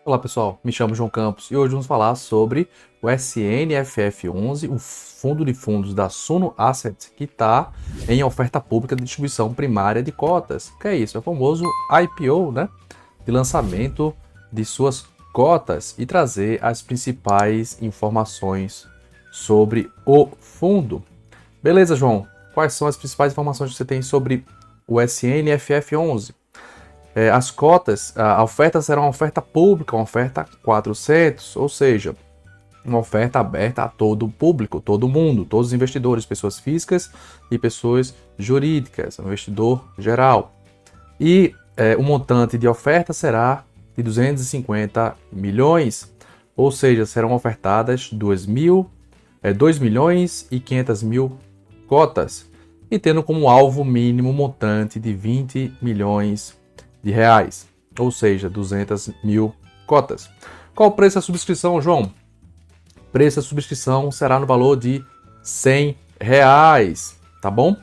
Olá pessoal, me chamo João Campos e hoje vamos falar sobre o SNFF11, o fundo de fundos da Suno Asset, que está em oferta pública de distribuição primária de cotas. O que é isso? É o famoso IPO, né? De lançamento de suas cotas e trazer as principais informações sobre o fundo. Beleza, João? Quais são as principais informações que você tem sobre o SNFF11? As cotas, a oferta será uma oferta pública, uma oferta 400, ou seja, uma oferta aberta a todo o público, todo mundo, todos os investidores, pessoas físicas e pessoas jurídicas, um investidor geral. E o montante de oferta será de 250 milhões, ou seja, serão ofertadas 2 milhões e 500 mil cotas, e tendo como alvo mínimo montante de 20 milhões de reais, ou seja, 200 mil cotas. Qual o preço da subscrição, João? O preço da subscrição será no valor de 100 reais, tá bom?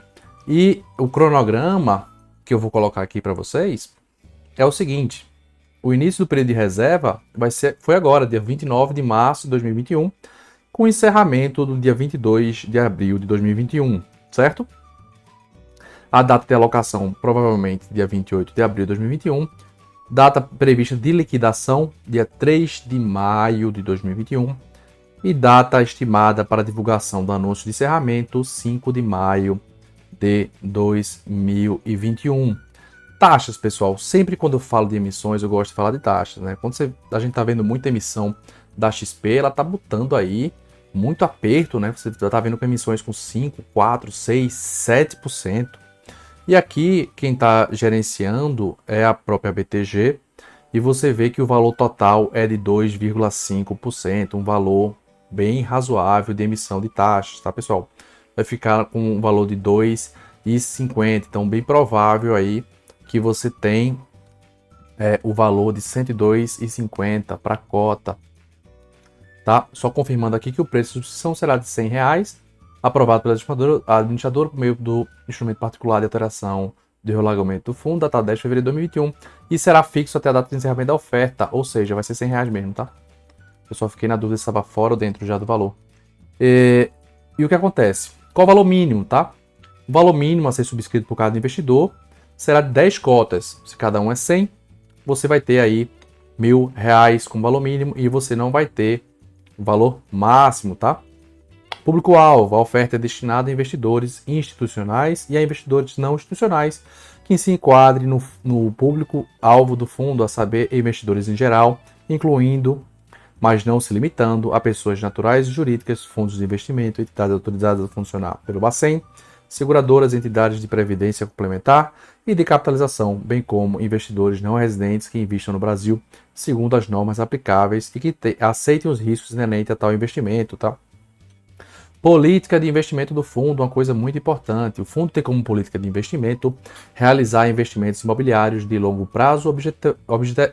E o cronograma que eu vou colocar aqui para vocês é o seguinte: o início do período de reserva foi agora, dia 29 de março de 2021, com encerramento no dia 22 de abril de 2021, certo? A data de alocação, provavelmente dia 28 de abril de 2021. Data prevista de liquidação, dia 3 de maio de 2021. E data estimada para divulgação do anúncio de encerramento, 5 de maio de 2021. Taxas, pessoal. Sempre quando eu falo de emissões, eu gosto de falar de taxas, né? Quando a gente está vendo muita emissão da XP, ela está botando aí muito aperto, né? Você está vendo com emissões com 5, 4, 6, 7%. E aqui, quem está gerenciando é a própria BTG, e você vê que o valor total é de 2,5%, um valor bem razoável de emissão de taxas, tá, pessoal? Vai ficar com um valor de 2,50, então bem provável aí que você tem o valor de 102,50 para a cota, tá? Só confirmando aqui que o preço de subscrição será de R$ 100, aprovado pela administradora por meio do instrumento particular de alteração de regulamento do fundo, data 10 de fevereiro de 2021, e será fixo até a data de encerramento da oferta, ou seja, vai ser R$ 100 mesmo, tá? Eu só fiquei na dúvida se estava fora ou dentro já do valor. E o que acontece? Qual o valor mínimo, tá? O valor mínimo a ser subscrito por cada investidor será de 10 cotas. Se cada um é 100, você vai ter aí R$ 1.000 como valor mínimo e você não vai ter o valor máximo, tá? Público-alvo: a oferta é destinada a investidores institucionais e a investidores não institucionais que se enquadrem no público-alvo do fundo, a saber, investidores em geral, incluindo, mas não se limitando, a pessoas naturais e jurídicas, fundos de investimento, entidades autorizadas a funcionar pelo Bacen, seguradoras, entidades de previdência complementar e de capitalização, bem como investidores não residentes que investam no Brasil segundo as normas aplicáveis e que aceitem os riscos inerentes a tal investimento, tá? Política de investimento do fundo, uma coisa muito importante. O fundo tem como política de investimento realizar investimentos imobiliários de longo prazo,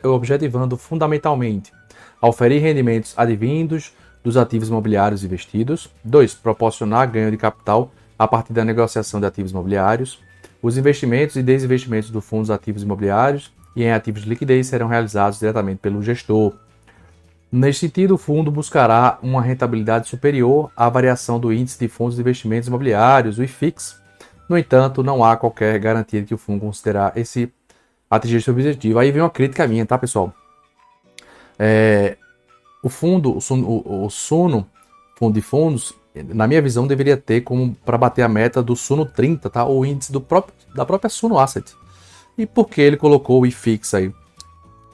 objetivando fundamentalmente oferir rendimentos advindos dos ativos imobiliários investidos. 2. Proporcionar ganho de capital a partir da negociação de ativos imobiliários. Os investimentos e desinvestimentos do fundo dos ativos imobiliários e em ativos de liquidez serão realizados diretamente pelo gestor. Neste sentido, o fundo buscará uma rentabilidade superior à variação do índice de fundos de investimentos imobiliários, o IFIX. No entanto, não há qualquer garantia de que o fundo considerará atingir esse objetivo. Aí vem uma crítica minha, tá, pessoal? O Suno, fundo de fundos, na minha visão, deveria ter como para bater a meta do Suno 30, tá? O índice da própria Suno Asset. E por que ele colocou o IFIX aí?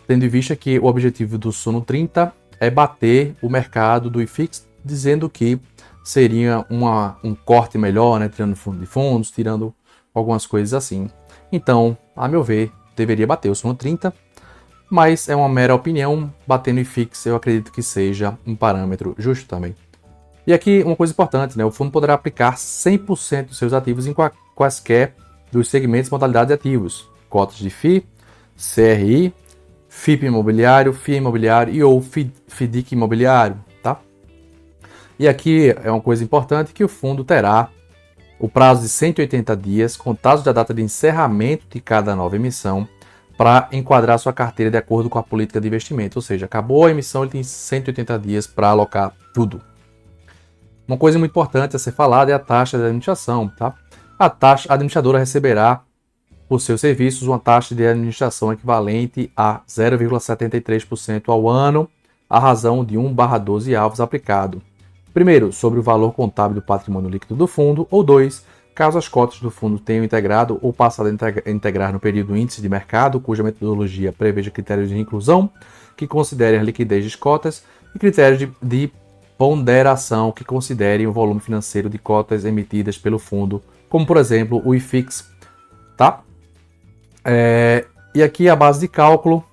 Tendo em vista que o objetivo do Suno 30 é bater o mercado do IFIX, dizendo que seria um corte melhor, né, tirando fundo de fundos, tirando algumas coisas assim. Então, a meu ver, deveria bater o Suno 30, mas é uma mera opinião. Batendo o IFIX, eu acredito que seja um parâmetro justo também. E aqui, uma coisa importante, né, o fundo poderá aplicar 100% dos seus ativos em quaisquer dos segmentos e modalidades de ativos: cotas de FI, CRI, FIP imobiliário, FIA imobiliário e ou FDIC imobiliário, tá? E aqui é uma coisa importante, que o fundo terá o prazo de 180 dias, contados da data de encerramento de cada nova emissão, para enquadrar sua carteira de acordo com a política de investimento. Ou seja, acabou a emissão, ele tem 180 dias para alocar tudo. Uma coisa muito importante a ser falada é a taxa de administração, tá? A administradora receberá por seus serviços uma taxa de administração equivalente a 0,73% ao ano, à razão de 1/12 avos aplicado. Primeiro, sobre o valor contábil do patrimônio líquido do fundo, ou 2, caso as cotas do fundo tenham integrado ou passado a integrar no período índice de mercado, cuja metodologia preveja critérios de inclusão, que considerem a liquidez das cotas, e critérios de ponderação, que considerem o volume financeiro de cotas emitidas pelo fundo, como por exemplo o IFIX, tá? E aqui a base de cálculo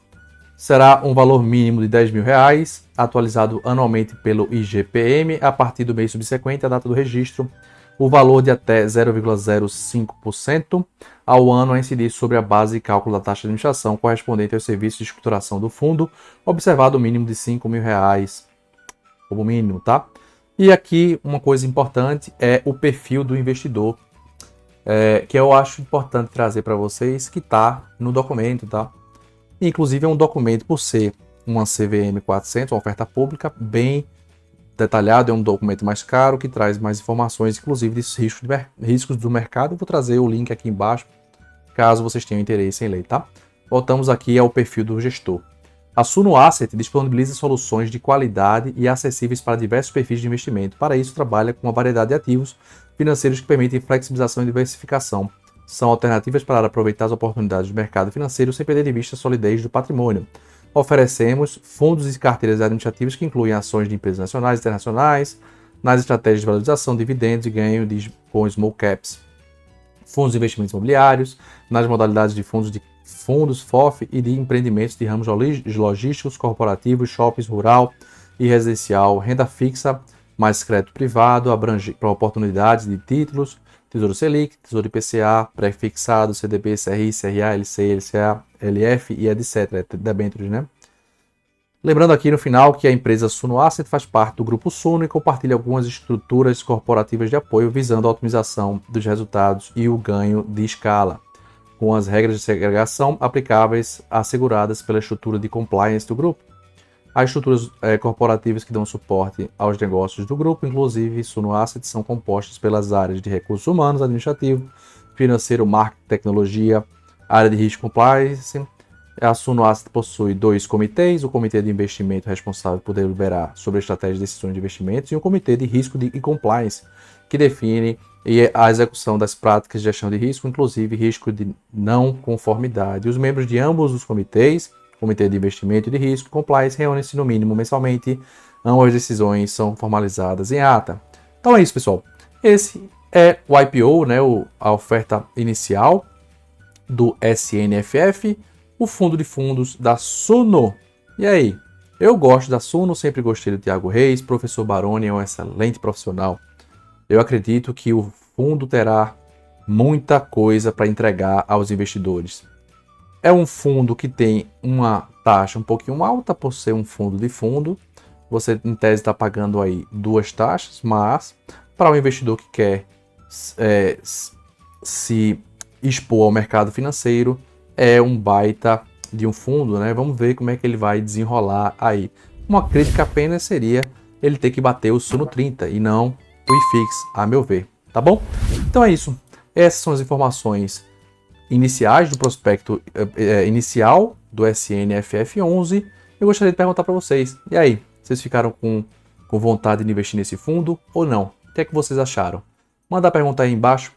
será um valor mínimo de R$10.000, atualizado anualmente pelo IGPM a partir do mês subsequente à data do registro. O valor de até 0,05% ao ano a incidir sobre a base de cálculo da taxa de administração correspondente aos serviços de escrituração do fundo, observado o mínimo de R$5.000 como mínimo, tá? E aqui uma coisa importante é o perfil do investidor, que eu acho importante trazer para vocês, que está no documento, tá? Inclusive é um documento, por ser uma CVM 400, uma oferta pública, bem detalhado, é um documento mais caro, que traz mais informações, inclusive desses riscos do mercado. Eu vou trazer o link aqui embaixo, caso vocês tenham interesse em ler, tá? Voltamos aqui ao perfil do gestor. A Suno Asset disponibiliza soluções de qualidade e acessíveis para diversos perfis de investimento. Para isso, trabalha com uma variedade de ativos financeiros que permitem flexibilização e diversificação. São alternativas para aproveitar as oportunidades do mercado financeiro sem perder de vista a solidez do patrimônio. Oferecemos fundos e carteiras administrativas que incluem ações de empresas nacionais e internacionais, nas estratégias de valorização, dividendos e ganho com small caps, fundos de investimentos imobiliários, nas modalidades de fundos FOF e de empreendimentos de ramos logísticos, corporativos, shoppings, rural e residencial, renda fixa, mais crédito privado, abrange para oportunidades de títulos, Tesouro Selic, Tesouro IPCA, pré-fixado, CDB, CRI, CRA, LC, LCA, LF e etc. Debêntures, né? Lembrando aqui no final que a empresa Suno Asset faz parte do Grupo Suno e compartilha algumas estruturas corporativas de apoio visando a otimização dos resultados e o ganho de escala, com as regras de segregação aplicáveis asseguradas pela estrutura de compliance do grupo. As estruturas corporativas que dão suporte aos negócios do grupo, inclusive Suno Asset, são compostas pelas áreas de recursos humanos, administrativo, financeiro, marketing, tecnologia, área de risco compliance. A Suno Asset possui 2 comitês, o Comitê de Investimento responsável por deliberar sobre a estratégia de decisões de investimentos e o Comitê de Risco e Compliance, que define a execução das práticas de gestão de risco, inclusive risco de não conformidade. Os membros de ambos os comitês, Comitê de Investimento e de Risco, Compliance, reúnem-se no mínimo mensalmente. Ambas decisões são formalizadas em ata. Então é isso, pessoal. Esse é o IPO, né, a oferta inicial do SNFF, o fundo de fundos da Suno. E aí? Eu gosto da Suno, sempre gostei do Thiago Reis. Professor Baroni é um excelente profissional. Eu acredito que o fundo terá muita coisa para entregar aos investidores. É um fundo que tem uma taxa um pouquinho alta por ser um fundo de fundo. Você, em tese, está pagando aí 2 taxas, mas para o investidor que quer se expor ao mercado financeiro, é um baita de um fundo, né? Vamos ver como é que ele vai desenrolar aí. Uma crítica apenas seria ele ter que bater o Suno 30 e não o IFIX, a meu ver, tá bom? Então é isso. Essas são as informações iniciais do prospecto inicial do SNFF11. Eu gostaria de perguntar para vocês, e aí, vocês ficaram com vontade de investir nesse fundo ou não? O que é que vocês acharam? Manda a pergunta aí embaixo.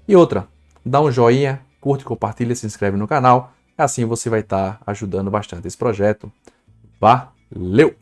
E outra, dá um joinha, curte, compartilha, se inscreve no canal, assim você vai estar ajudando bastante esse projeto. Valeu!